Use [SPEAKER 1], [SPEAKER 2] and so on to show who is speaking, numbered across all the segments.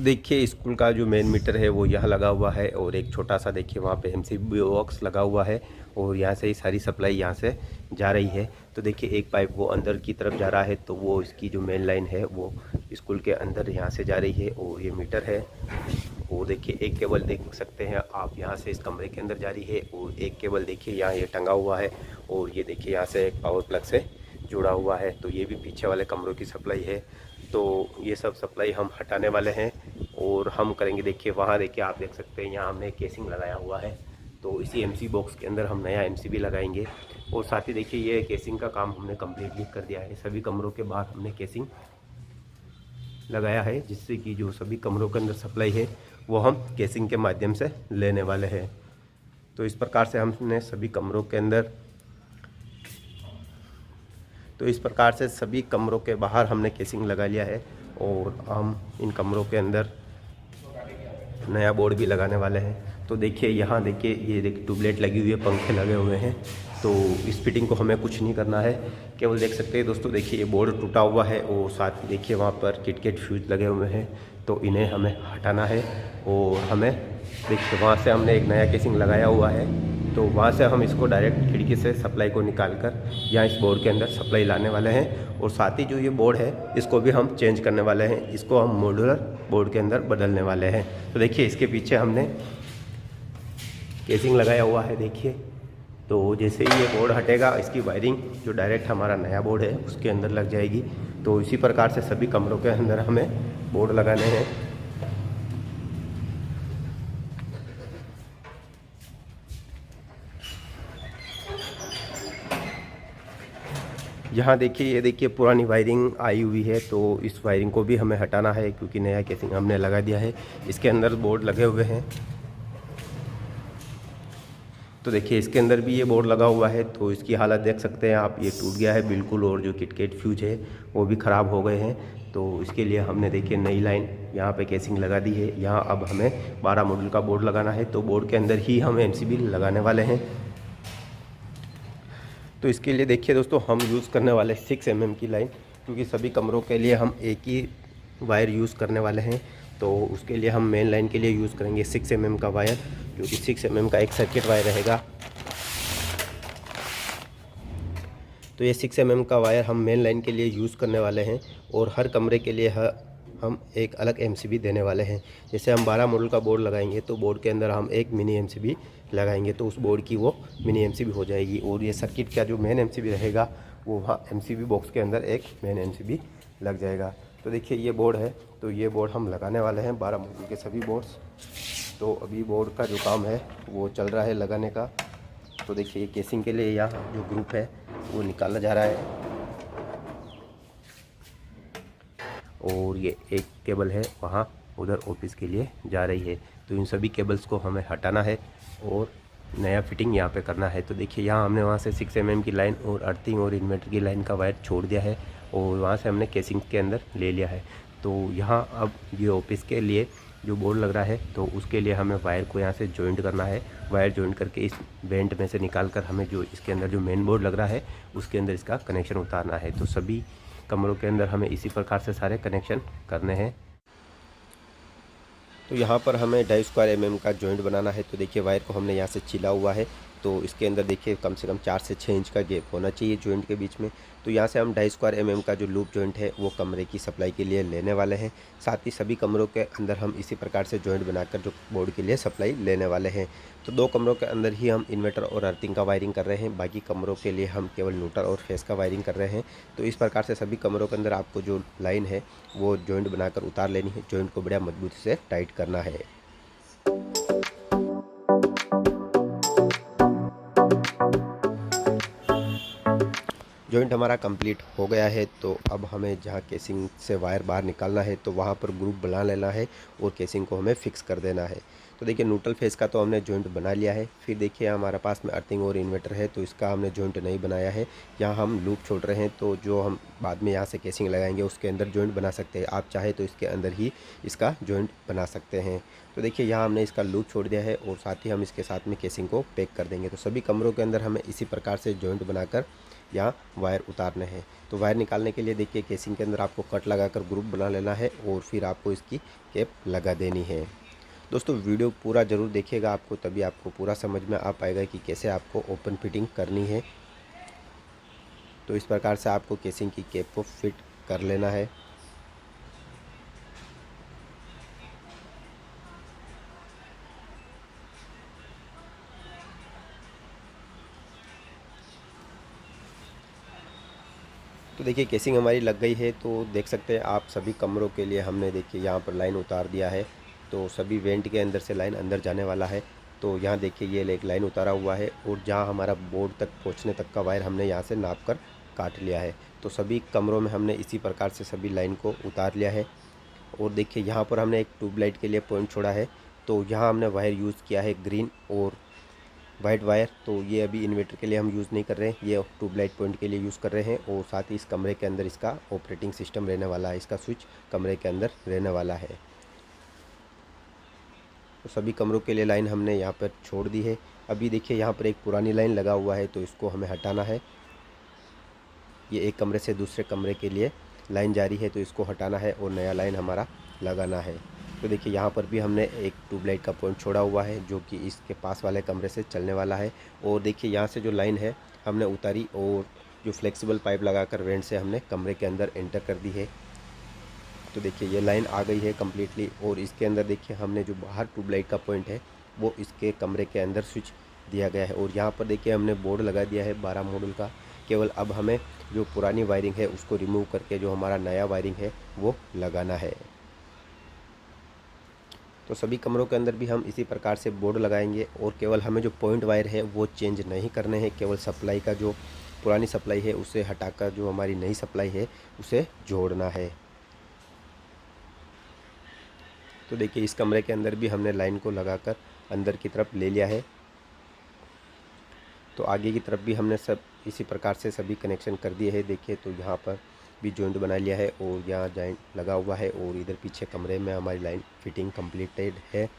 [SPEAKER 1] देखिए स्कूल का जो मेन मीटर है वो यहाँ लगा हुआ है और एक छोटा सा देखिए वहाँ पे एमसीबी बॉक्स लगा हुआ है और यहाँ से ही सारी सप्लाई यहाँ से जा रही है। तो देखिए एक पाइप वो अंदर की तरफ जा रहा है, तो वो इसकी जो मेन लाइन है वो स्कूल के अंदर यहाँ से जा रही है। और ये मीटर है वो देखिए एक केबल देख सकते हैं आप यहाँ से इस कमरे के अंदर जा रही है और एक केबल देखिए यहाँ ये टंगा हुआ है और ये देखिए यहाँ से एक पावर प्लग से जुड़ा हुआ है। तो ये भी पीछे वाले कमरों की सप्लाई है। तो ये सब सप्लाई हम हटाने वाले हैं और हम करेंगे। देखिए वहाँ देखिए आप देख सकते हैं यहाँ हमने केसिंग लगाया हुआ है, तो इसी एमसी बॉक्स के अंदर हम नया एमसीबी लगाएंगे। और साथ ही देखिए ये केसिंग का काम हमने कम्प्लीटली कर दिया है। सभी कमरों के बाहर हमने केसिंग लगाया है, जिससे कि जो सभी कमरों के अंदर सप्लाई है वो हम केसिंग के माध्यम से लेने वाले हैं। तो इस प्रकार से हमने सभी कमरों के अंदर सभी कमरों के बाहर हमने केसिंग लगा लिया है और हम इन कमरों के अंदर नया बोर्ड भी लगाने वाले हैं। तो देखिए यहाँ देखिए ये देखिए ट्यूबलाइट लगी हुई है, पंखे लगे हुए हैं। तो इस फिटिंग को हमें कुछ नहीं करना है, केवल देख सकते हैं दोस्तों देखिए ये बोर्ड टूटा हुआ है और साथ ही देखिए वहाँ पर किटकेट फ्यूज लगे हुए हैं, तो इन्हें हमें हटाना है। और हमें देखिए वहाँ से हमने एक नया केसिंग लगाया हुआ है, तो वहाँ से हम इसको डायरेक्ट खिड़की से सप्लाई को निकाल कर यहाँ इस बोर्ड के अंदर सप्लाई लाने वाले हैं। और साथ ही जो ये बोर्ड है इसको भी हम चेंज करने वाले हैं, इसको हम मॉड्यूलर बोर्ड के अंदर बदलने वाले हैं। तो देखिए इसके पीछे हमने केसिंग लगाया हुआ है देखिए। तो जैसे ही ये बोर्ड हटेगा इसकी वायरिंग जो डायरेक्ट हमारा नया बोर्ड है उसके अंदर लग जाएगी। तो इसी प्रकार से सभी कमरों के अंदर हमें बोर्ड लगाने हैं। यहाँ देखिए ये देखिए पुरानी वायरिंग आई हुई है, तो इस वायरिंग को भी हमें हटाना है क्योंकि नया केसिंग हमने लगा दिया है। इसके अंदर बोर्ड लगे हुए हैं, तो देखिए इसके अंदर भी ये बोर्ड लगा हुआ है। तो इसकी हालत देख सकते हैं आप, ये टूट गया है बिल्कुल और जो किटकेट फ्यूज है वो भी ख़राब हो गए हैं। तो इसके लिए हमने देखिए नई लाइन यहाँ पे केसिंग लगा दी है। यहाँ अब हमें 12 मॉडल का बोर्ड लगाना है, तो बोर्ड के अंदर ही हम एमसीबी लगाने वाले हैं। तो इसके लिए देखिए दोस्तों हम यूज़ करने वाले 6 mm की लाइन, क्योंकि सभी कमरों के लिए हम एक ही वायर यूज़ करने वाले हैं। तो उसके लिए हम मेन लाइन के लिए यूज़ करेंगे 6 mm का वायर, क्योंकि 6 mm का एक सर्किट वायर रहेगा। तो ये 6 mm का वायर हम मेन लाइन के लिए यूज़ करने वाले हैं और हर कमरे के लिए हम एक अलग एमसीबी देने वाले हैं। जैसे हम 12 मॉडल का बोर्ड लगाएंगे तो बोर्ड के अंदर हम एक मिनी एमसीबी लगाएंगे, तो उस बोर्ड की वो मिनी एमसीबी हो जाएगी। और ये सर्किट का जो मेन एमसीबी रहेगा वो वहाँ एमसीबी बॉक्स के अंदर एक मेन एमसीबी लग जाएगा। तो देखिए ये बोर्ड है, तो ये बोर्ड हम लगाने वाले हैं 12 मॉडल के सभी बोर्ड्स। तो अभी बोर्ड का जो काम है वो चल रहा है लगाने का। तो देखिए ये केसिंग के लिए यहाँ जो ग्रुप है वो निकाला जा रहा है और ये एक केबल है वहाँ उधर ऑफिस के लिए जा रही है। तो इन सभी केबल्स को हमें हटाना है और नया फिटिंग यहाँ पे करना है। तो देखिए यहाँ हमने वहाँ से 6 mm की लाइन और अर्थिंग और इन्वर्टर की लाइन का वायर छोड़ दिया है और वहाँ से हमने केसिंग के अंदर ले लिया है। तो यहाँ अब ये ऑफिस के लिए जो बोर्ड लग रहा है तो उसके लिए हमें वायर को यहाँ से जॉइंट करना है। वायर जॉइंट करके इस वेंट में से निकाल कर हमें जो इसके अंदर जो मेन बोर्ड लग रहा है उसके अंदर इसका कनेक्शन उतारना है। तो सभी कमरों के अंदर हमें इसी प्रकार से सारे कनेक्शन करने हैं। तो यहाँ पर हमें 2.5 mm का जॉइंट बनाना है। तो देखिए वायर को हमने यहाँ से छिला हुआ है, तो इसके अंदर देखिए कम से कम 4 से 6 इंच का गैप होना चाहिए जॉइंट के बीच में। तो यहाँ से हम 2.5 mm का जो लूप जॉइंट है वो कमरे की सप्लाई के लिए लेने वाले हैं। साथ ही सभी कमरों के अंदर हम इसी प्रकार से जॉइंट बनाकर जो बोर्ड के लिए सप्लाई लेने वाले हैं। तो 2 कमरों के अंदर ही हम इन्वर्टर और अर्थिंग का वायरिंग कर रहे हैं, बाकी कमरों के लिए हम केवल न्यूट्रल और फेस का वायरिंग कर रहे हैं। तो इस प्रकार से सभी कमरों के अंदर आपको जो लाइन है वो जॉइंट बनाकर उतार लेनी है। जॉइंट को बढ़िया मजबूती से टाइट करना है। जॉइंट हमारा कंप्लीट हो गया है। तो अब हमें जहाँ केसिंग से वायर बाहर निकालना है तो वहाँ पर ग्रुप बना लेना है और केसिंग को हमें फिक्स कर देना है। तो देखिए न्यूट्रल फेस का तो हमने जॉइंट बना लिया है। फिर देखिए हमारे पास में अर्थिंग और इन्वर्टर है, तो इसका हमने जॉइंट नहीं बनाया है। यहाँ हम लूप छोड़ रहे हैं, तो जो हम बाद में यहाँ से केसिंग लगाएंगे उसके अंदर जॉइंट बना सकते हैं। आप चाहे तो इसके अंदर ही इसका जॉइंट बना सकते हैं। तो देखिए यहाँ हमने इसका लूप छोड़ दिया है और साथ ही हम इसके साथ में केसिंग को पैक कर देंगे। तो सभी कमरों के अंदर हमें इसी प्रकार से जॉइंट बनाकर यहाँ वायर उतारने हैं। तो वायर निकालने के लिए देखिए केसिंग के अंदर आपको कट लगाकर ग्रुप बना लेना है और फिर आपको इसकी कैप लगा देनी है। दोस्तों वीडियो पूरा ज़रूर देखिएगा, आपको तभी आपको पूरा समझ में आ पाएगा कि कैसे आपको ओपन फिटिंग करनी है। तो इस प्रकार से आपको केसिंग की कैप को फिट कर लेना है। तो देखिए केसिंग हमारी लग गई है। तो देख सकते हैं आप सभी कमरों के लिए हमने देखिए यहाँ पर लाइन उतार दिया है। तो सभी वेंट के अंदर से लाइन अंदर जाने वाला है। तो यहाँ देखिए ये एक लाइन उतारा हुआ है और जहाँ हमारा बोर्ड तक पहुँचने तक का वायर हमने यहाँ से नाप कर काट लिया है। तो सभी कमरों में हमने इसी प्रकार से सभी लाइन को उतार लिया है। और देखिए यहाँ पर हमने एक ट्यूबलाइट के लिए पॉइंट छोड़ा है। तो यहाँ हमने वायर यूज़ किया है ग्रीन और वाइट वायर। तो ये अभी इन्वर्टर के लिए हम यूज़ नहीं कर रहे हैं, ये ट्यूबलाइट पॉइंट के लिए यूज़ कर रहे हैं। और साथ ही इस कमरे के अंदर इसका ऑपरेटिंग सिस्टम रहने वाला है, इसका स्विच कमरे के अंदर रहने वाला है। तो सभी कमरों के लिए लाइन हमने यहाँ पर छोड़ दी है। अभी देखिए यहाँ पर एक पुरानी लाइन लगा हुआ है, तो इसको हमें हटाना है। ये एक कमरे से दूसरे कमरे के लिए लाइन जारी है, तो इसको हटाना है और नया लाइन हमारा लगाना है। तो देखिए यहाँ पर भी हमने एक ट्यूबलाइट का पॉइंट छोड़ा हुआ है जो कि इसके पास वाले कमरे से चलने वाला है। और देखिए यहाँ से जो लाइन है हमने उतारी और जो फ्लेक्सिबल पाइप लगाकर वेंट से हमने कमरे के अंदर एंटर कर दी है। तो देखिए ये लाइन आ गई है कम्प्लीटली। और इसके अंदर देखिए हमने जो बाहर ट्यूबलाइट का पॉइंट है वो इसके कमरे के अंदर स्विच दिया गया है। और यहाँ पर देखिए हमने बोर्ड लगा दिया है 12 मॉडल का। केवल अब हमें जो पुरानी वायरिंग है उसको रिमूव करके जो हमारा नया वायरिंग है वो लगाना है। तो सभी कमरों के अंदर भी हम इसी प्रकार से बोर्ड लगाएंगे और केवल हमें जो पॉइंट वायर है वो चेंज नहीं करने हैं, केवल सप्लाई का जो पुरानी सप्लाई है उसे हटाकर जो हमारी नई सप्लाई है उसे जोड़ना है। तो देखिए इस कमरे के अंदर भी हमने लाइन को लगाकर अंदर की तरफ ले लिया है। तो आगे की तरफ भी हमने सब इसी प्रकार से सभी कनेक्शन कर दिए हैं। देखिए तो यहाँ पर भी जॉइंट बना लिया है और यहाँ जॉइंट लगा हुआ है और इधर पीछे कमरे में हमारी लाइन फिटिंग कंप्लीटेड है।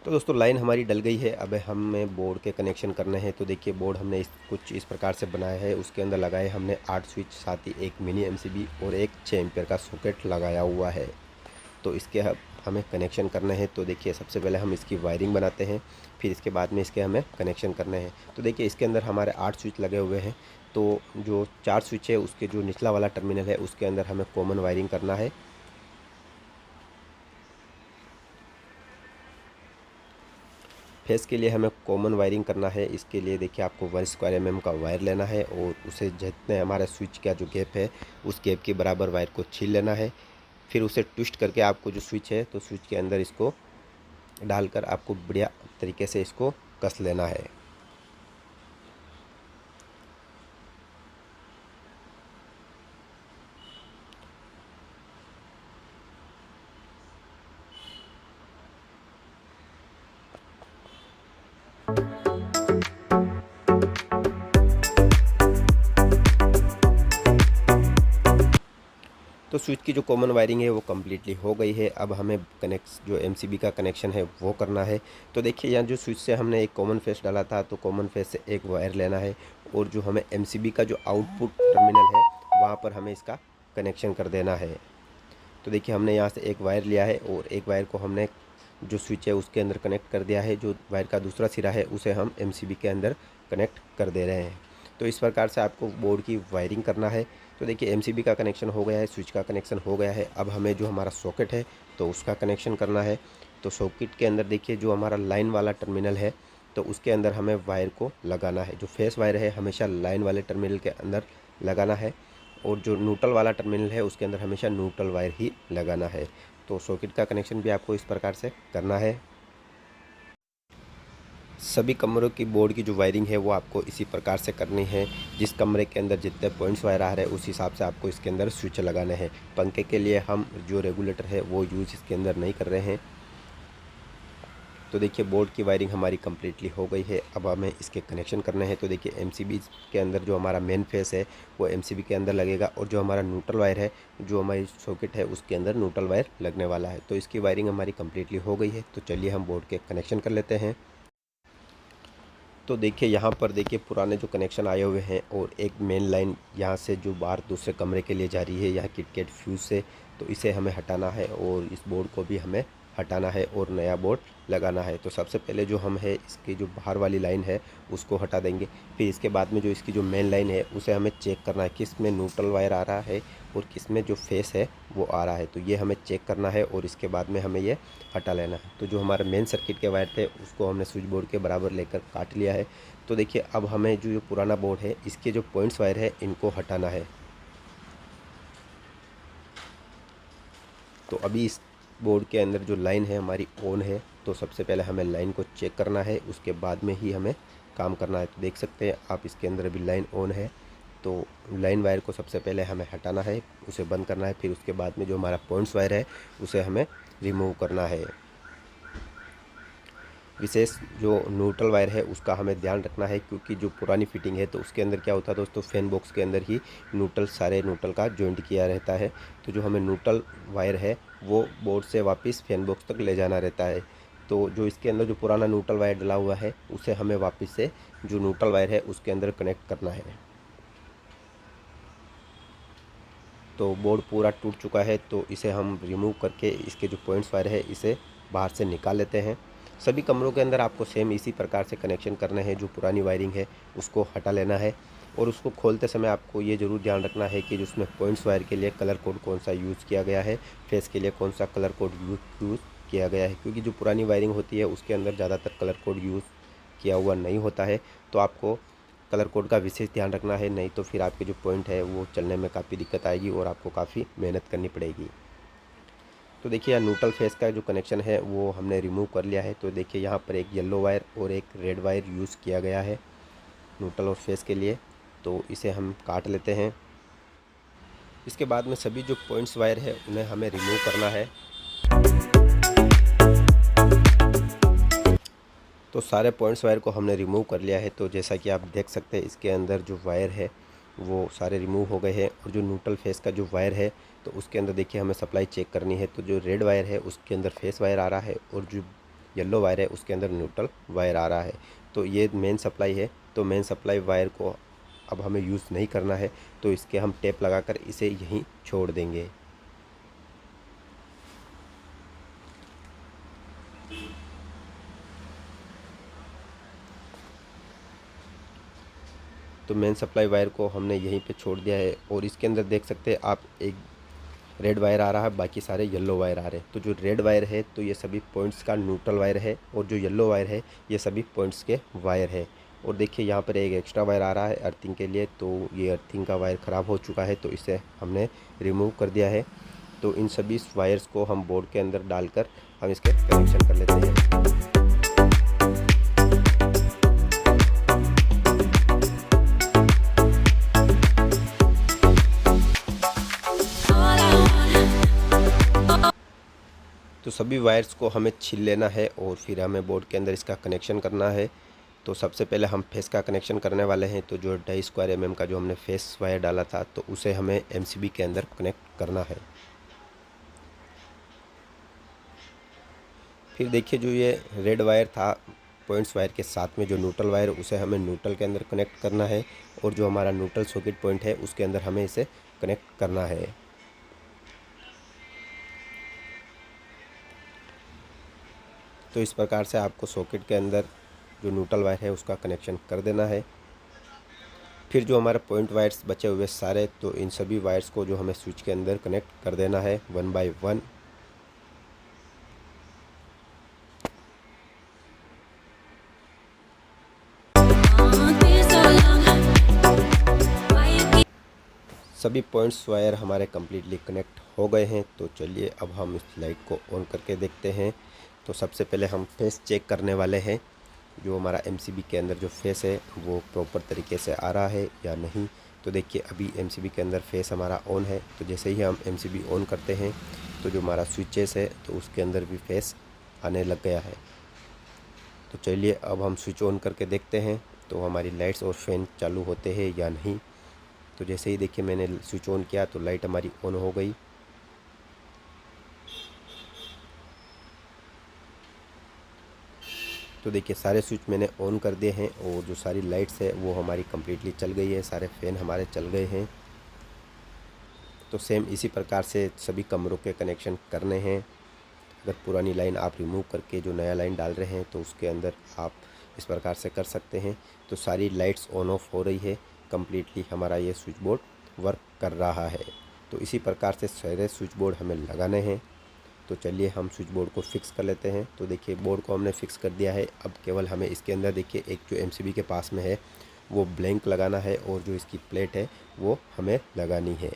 [SPEAKER 1] तो दोस्तों लाइन हमारी डल गई है। अब हमें बोर्ड के कनेक्शन करने हैं। तो देखिए बोर्ड हमने कुछ इस प्रकार से बनाया है। उसके अंदर लगाए हमने 8 स्विच, साथ ही एक मिनी एमसीबी और एक 6 एम्पियर का सॉकेट लगाया हुआ है। तो इसके हमें कनेक्शन करने हैं। तो देखिए सबसे पहले हम इसकी वायरिंग बनाते हैं, फिर इसके बाद में इसके हमें कनेक्शन करने हैं। तो देखिए इसके अंदर हमारे 8 स्विच लगे हुए हैं। तो जो 4 स्विच है उसके जो निचला वाला टर्मिनल है उसके अंदर हमें कॉमन वायरिंग करना है। फेस के लिए हमें कॉमन वायरिंग करना है। इसके लिए देखिए आपको 1 स्क्वायर mm का वायर लेना है और उसे जितने हमारे स्विच का जो गैप है उस गैप के बराबर वायर को छील लेना है। फिर उसे ट्विस्ट करके आपको जो स्विच है तो स्विच के अंदर इसको डालकर आपको बढ़िया तरीके से इसको कस लेना है। तो स्विच की जो कॉमन वायरिंग है वो कम्प्लीटली हो गई है। अब हमें जो एमसीबी का कनेक्शन है वो करना है। तो देखिए यहाँ जो स्विच से हमने एक कॉमन फेस डाला था तो कॉमन फेस से एक वायर लेना है और जो हमें एमसीबी का जो आउटपुट टर्मिनल है वहाँ पर हमें इसका कनेक्शन कर देना है। तो देखिए हमने यहाँ से एक वायर लिया है और एक वायर को हमने जो स्विच है उसके अंदर कनेक्ट कर दिया है। जो वायर का दूसरा सिरा है उसे हम एमसीबी के अंदर कनेक्ट कर दे रहे हैं। तो इस प्रकार से आपको बोर्ड की वायरिंग करना है। तो देखिए एमसीबी का कनेक्शन हो गया है, स्विच का कनेक्शन हो गया है। अब हमें जो हमारा सॉकेट है तो उसका कनेक्शन करना है। तो सॉकेट के अंदर देखिए जो हमारा लाइन वाला टर्मिनल है तो उसके अंदर हमें वायर को लगाना है। जो फेस वायर है हमेशा लाइन वाले टर्मिनल के अंदर लगाना है और जो न्यूट्रल वाला टर्मिनल है उसके अंदर हमेशा न्यूट्रल वायर ही लगाना है। तो सॉकेट का कनेक्शन भी आपको इस प्रकार से करना है। सभी कमरों की बोर्ड की जो वायरिंग है वो आपको इसी प्रकार से करनी है। जिस कमरे के अंदर जितने पॉइंट्स वायर आ रहे हैं उस हिसाब से आपको इसके अंदर स्विच लगाने हैं। पंखे के लिए हम जो रेगुलेटर है वो यूज़ इसके अंदर नहीं कर रहे हैं। तो देखिए बोर्ड की वायरिंग हमारी कम्प्लीटली हो गई है। अब हमें इसके कनेक्शन करने हैं। तो देखिए एमसीबी के अंदर जो हमारा मेन फेस है वो एमसीबी के अंदर लगेगा और जो हमारा न्यूट्रल वायर है जो हमारी सॉकेट है उसके अंदर न्यूट्रल वायर लगने वाला है। तो इसकी वायरिंग हमारी कम्प्लीटली हो गई है। तो चलिए हम बोर्ड के कनेक्शन कर लेते हैं। तो देखिए यहाँ पर देखिए पुराने जो कनेक्शन आए हुए हैं और एक मेन लाइन यहाँ से जो बाहर दूसरे कमरे के लिए जा रही है यहाँ किटकैट फ्यूज़ से, तो इसे हमें हटाना है और इस बोर्ड को भी हमें हटाना है और नया बोर्ड लगाना है। तो सबसे पहले जो हम है इसकी जो बाहर वाली लाइन है उसको हटा देंगे। फिर इसके बाद में जो इसकी जो मेन लाइन है उसे हमें चेक करना है किस में न्यूट्रल वायर आ रहा है और किस में जो फेस है वो आ रहा है। तो ये हमें चेक करना है और इसके बाद में हमें ये हटा लेना है। तो जो हमारे मेन सर्किट के वायर थे उसको हमने स्विच बोर्ड के बराबर लेकर काट लिया है। तो देखिए अब हमें जो पुराना बोर्ड है इसके जो पॉइंट्स वायर है इनको हटाना है। तो अभी इस बोर्ड के अंदर जो लाइन है हमारी ऑन है, तो सबसे पहले हमें लाइन को चेक करना है, उसके बाद में ही हमें काम करना है। तो देख सकते हैं आप इसके अंदर अभी लाइन ऑन है। तो लाइन वायर को सबसे पहले हमें हटाना है, उसे बंद करना है। फिर उसके बाद में जो हमारा पॉइंट्स वायर है उसे हमें रिमूव करना है। विशेष जो न्यूट्रल वायर है उसका हमें ध्यान रखना है, क्योंकि जो पुरानी फिटिंग है तो उसके अंदर क्या होता है दोस्तों, फैन बॉक्स के अंदर ही सारे न्यूट्रल का जॉइंट किया रहता है। तो जो हमें न्यूट्रल वायर है वो बोर्ड से वापस फैन बॉक्स तक ले जाना रहता है। तो जो इसके अंदर जो पुराना न्यूट्रल वायर डला हुआ है उसे हमें वापस से जो न्यूट्रल वायर है उसके अंदर कनेक्ट करना है। तो बोर्ड पूरा टूट चुका है, तो इसे हम रिमूव करके इसके जो पॉइंट्स वायर है इसे बाहर से निकाल लेते हैं। सभी कमरों के अंदर आपको सेम इसी प्रकार से कनेक्शन करने हैं। जो पुरानी वायरिंग है उसको हटा लेना है और उसको खोलते समय आपको ये ज़रूर ध्यान रखना है कि जिसमें पॉइंट्स वायर के लिए कलर कोड कौन सा यूज़ किया गया है, फेस के लिए कौन सा कलर कोड यूज़ किया गया है। क्योंकि जो पुरानी वायरिंग होती है उसके अंदर ज़्यादातर कलर कोड यूज़ किया हुआ नहीं होता है, तो आपको कलर कोड का विशेष ध्यान रखना है, नहीं तो फिर आपके जो पॉइंट है वो चलने में काफ़ी दिक्कत आएगी और आपको काफ़ी मेहनत करनी पड़ेगी। तो देखिए यहाँ न्यूट्रल फेस का जो कनेक्शन है वो हमने रिमूव कर लिया है। तो देखिए यहाँ पर एक येलो वायर और एक रेड वायर यूज़ किया गया है न्यूट्रल और फेस के लिए, तो इसे हम काट लेते हैं। इसके बाद में सभी जो पॉइंट्स वायर है उन्हें हमें रिमूव करना है। तो सारे पॉइंट्स वायर को हमने रिमूव कर लिया है। तो जैसा कि आप देख सकते हैं इसके अंदर जो वायर है वो सारे रिमूव हो गए हैं और जो न्यूट्रल फेस का जो वायर है तो उसके अंदर देखिए हमें सप्लाई चेक करनी है। तो जो रेड वायर है उसके अंदर फेस वायर आ रहा है और जो येलो वायर है उसके अंदर न्यूट्रल वायर आ रहा है। तो ये मेन सप्लाई है। तो मेन सप्लाई वायर को अब हमें यूज़ नहीं करना है, तो इसके हम टेप लगाकर इसे यहीं छोड़ देंगे। तो मेन सप्लाई वायर को हमने यहीं पे छोड़ दिया है और इसके अंदर देख सकते हैं आप एक रेड वायर आ रहा है, बाकी सारे येलो वायर आ रहे हैं। तो जो रेड वायर है तो ये सभी पॉइंट्स का न्यूट्रल वायर है और जो येलो वायर है ये सभी पॉइंट्स के वायर है। और देखिए यहाँ पर एक एक्स्ट्रा वायर आ रहा है अर्थिंग के लिए, तो ये अर्थिंग का वायर ख़राब हो चुका है, तो इसे हमने रिमूव कर दिया है। तो इन सभी वायर्स को हम बोर्ड के अंदर डालकर हम इसके कनेक्शन कर लेते हैं। तो सभी वायर्स को हमें छील लेना है और फिर हमें बोर्ड के अंदर इसका कनेक्शन करना है। तो सबसे पहले हम फेस का कनेक्शन करने वाले हैं। तो जो 2.5 mm का जो हमने फेस वायर डाला था तो उसे हमें MCB के अंदर कनेक्ट करना है। फिर देखिए जो ये रेड वायर था पॉइंट्स वायर के साथ में जो न्यूट्रल वायर उसे हमें न्यूट्रल के अंदर कनेक्ट करना है और जो हमारा न्यूट्रल सॉकेट पॉइंट है उसके अंदर हमें इसे कनेक्ट करना है। तो इस प्रकार से आपको सॉकेट के अंदर जो न्यूट्रल वायर है उसका कनेक्शन कर देना है। फिर जो हमारे पॉइंट वायर्स बचे हुए सारे, तो इन सभी वायर्स को जो हमें स्विच के अंदर कनेक्ट कर देना है 1 बाय 1। सभी पॉइंट्स वायर हमारे कम्प्लीटली कनेक्ट हो गए हैं। तो चलिए अब हम इस लाइट को ऑन करके देखते हैं। तो सबसे पहले हम फेस चेक करने वाले हैं, जो हमारा MCB के अंदर जो फेस है वो प्रॉपर तरीके से आ रहा है या नहीं। तो देखिए अभी MCB के अंदर फेस हमारा ऑन है। तो जैसे ही हम MCB ऑन करते हैं तो जो हमारा स्विचेस है तो उसके अंदर भी फेस आने लग गया है। तो चलिए अब हम स्विच ऑन करके देखते हैं तो हमारी लाइट्स और फैन चालू होते हैं या नहीं। तो जैसे ही देखिए मैंने स्विच ऑन किया तो लाइट हमारी ऑन हो गई। तो देखिए सारे स्विच मैंने ऑन कर दिए हैं और जो सारी लाइट्स है वो हमारी कम्प्लीटली चल गई है, सारे फ़ैन हमारे चल गए हैं। तो सेम इसी प्रकार से सभी कमरों के कनेक्शन करने हैं। अगर पुरानी लाइन आप रिमूव करके जो नया लाइन डाल रहे हैं तो उसके अंदर आप इस प्रकार से कर सकते हैं। तो सारी लाइट्स ऑन ऑफ हो रही है, कम्प्लीटली हमारा ये स्विच बोर्ड वर्क कर रहा है। तो इसी प्रकार से सारे स्विच बोर्ड हमें लगाने हैं। तो चलिए हम स्विच बोर्ड को फिक्स कर लेते हैं। तो देखिए बोर्ड को हमने फिक्स कर दिया है। अब केवल हमें इसके अंदर देखिए एक जो एमसीबी के पास में है वो ब्लैंक लगाना है और जो इसकी प्लेट है वो हमें लगानी है।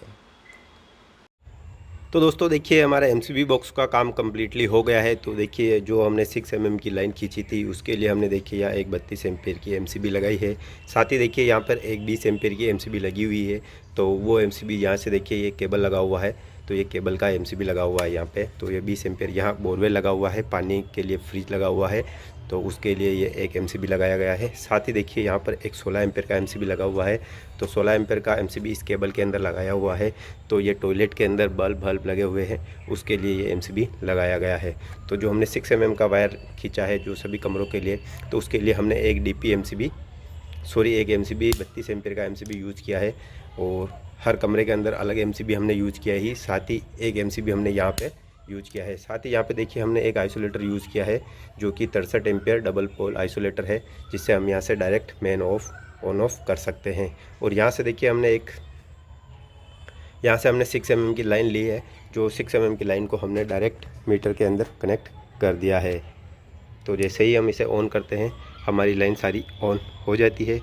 [SPEAKER 1] तो दोस्तों देखिए हमारा एमसीबी बॉक्स का काम कम्प्लीटली हो गया है। तो देखिए जो हमने 6 mm की लाइन खींची थी उसके लिए हमने देखिए यहाँ एक 32 एम्पेयर की एमसीबी लगाई है। साथ ही देखिए यहाँ पर एक 20 एम्पेयर की एमसीबी लगी हुई है। तो वो एमसीबी यहाँ से देखिए ये केबल लगा हुआ है, तो ये केबल का एमसीबी लगा हुआ है यहाँ पे। तो ये 20 एम्पेयर यहाँ बोरवेल लगा हुआ है, पानी के लिए फ्रिज लगा हुआ है, तो उसके लिए ये एक एमसीबी लगाया गया है। साथ ही देखिए यहाँ पर एक 16 एम्पेयर का एमसीबी लगा हुआ है। तो 16 एम्पेयर का एमसीबी इस केबल के अंदर लगाया हुआ है। तो ये टॉयलेट के अंदर बल्ब लगे हुए हैं, उसके लिए ये एमसीबी लगाया गया है। तो जो हमने 6 mm का वायर खींचा है जो सभी कमरों के लिए, तो उसके लिए हमने एक एक एमसीबी 32 एम्पेयर का एमसीबी यूज़ किया है। और हर कमरे के अंदर अलग एमसीबी हमने यूज़ किया ही, साथ ही एक एमसीबी हमने यहाँ पे यूज़ किया है। साथ ही यहाँ पे देखिए हमने एक आइसोलेटर यूज़ किया है जो कि 63 एम्पेयर डबल पोल आइसोलेटर है, जिससे हम यहाँ से डायरेक्ट ऑन ऑफ कर सकते हैं। और यहाँ से देखिए हमने 6 mm की लाइन ली है, जो 6 mm की लाइन को हमने डायरेक्ट मीटर के अंदर कनेक्ट कर दिया है। तो जैसे ही हम इसे ऑन करते हैं हमारी लाइन सारी ऑन हो जाती है।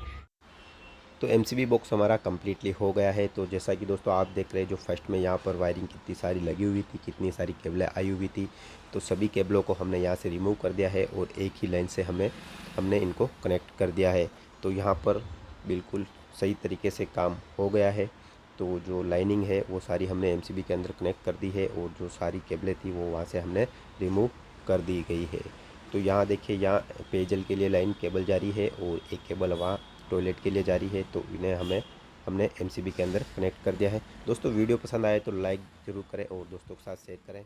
[SPEAKER 1] तो एमसीबी बॉक्स हमारा कम्प्लीटली हो गया है। तो जैसा कि दोस्तों आप देख रहे हैं जो फर्स्ट में यहाँ पर वायरिंग कितनी सारी लगी हुई थी, कितनी सारी केबलें आई हुई थी, तो सभी केबलों को हमने यहाँ से रिमूव कर दिया है और एक ही लाइन से हमने इनको कनेक्ट कर दिया है। तो यहाँ पर बिल्कुल सही तरीके से काम हो गया है। तो जो लाइनिंग है वो सारी हमने एमसीबी के अंदर कनेक्ट कर दी है और जो सारी केबलें थी वो वहाँ से हमने रिमूव कर दी गई है। तो यहाँ देखिए यहाँ पेयजल के लिए लाइन केबल जारी है और एक केबल वहाँ टॉयलेट के लिए जारी है। तो इन्हें हमने एमसीबी के अंदर कनेक्ट कर दिया है। दोस्तों वीडियो पसंद आए तो लाइक ज़रूर करें और दोस्तों के साथ शेयर करें।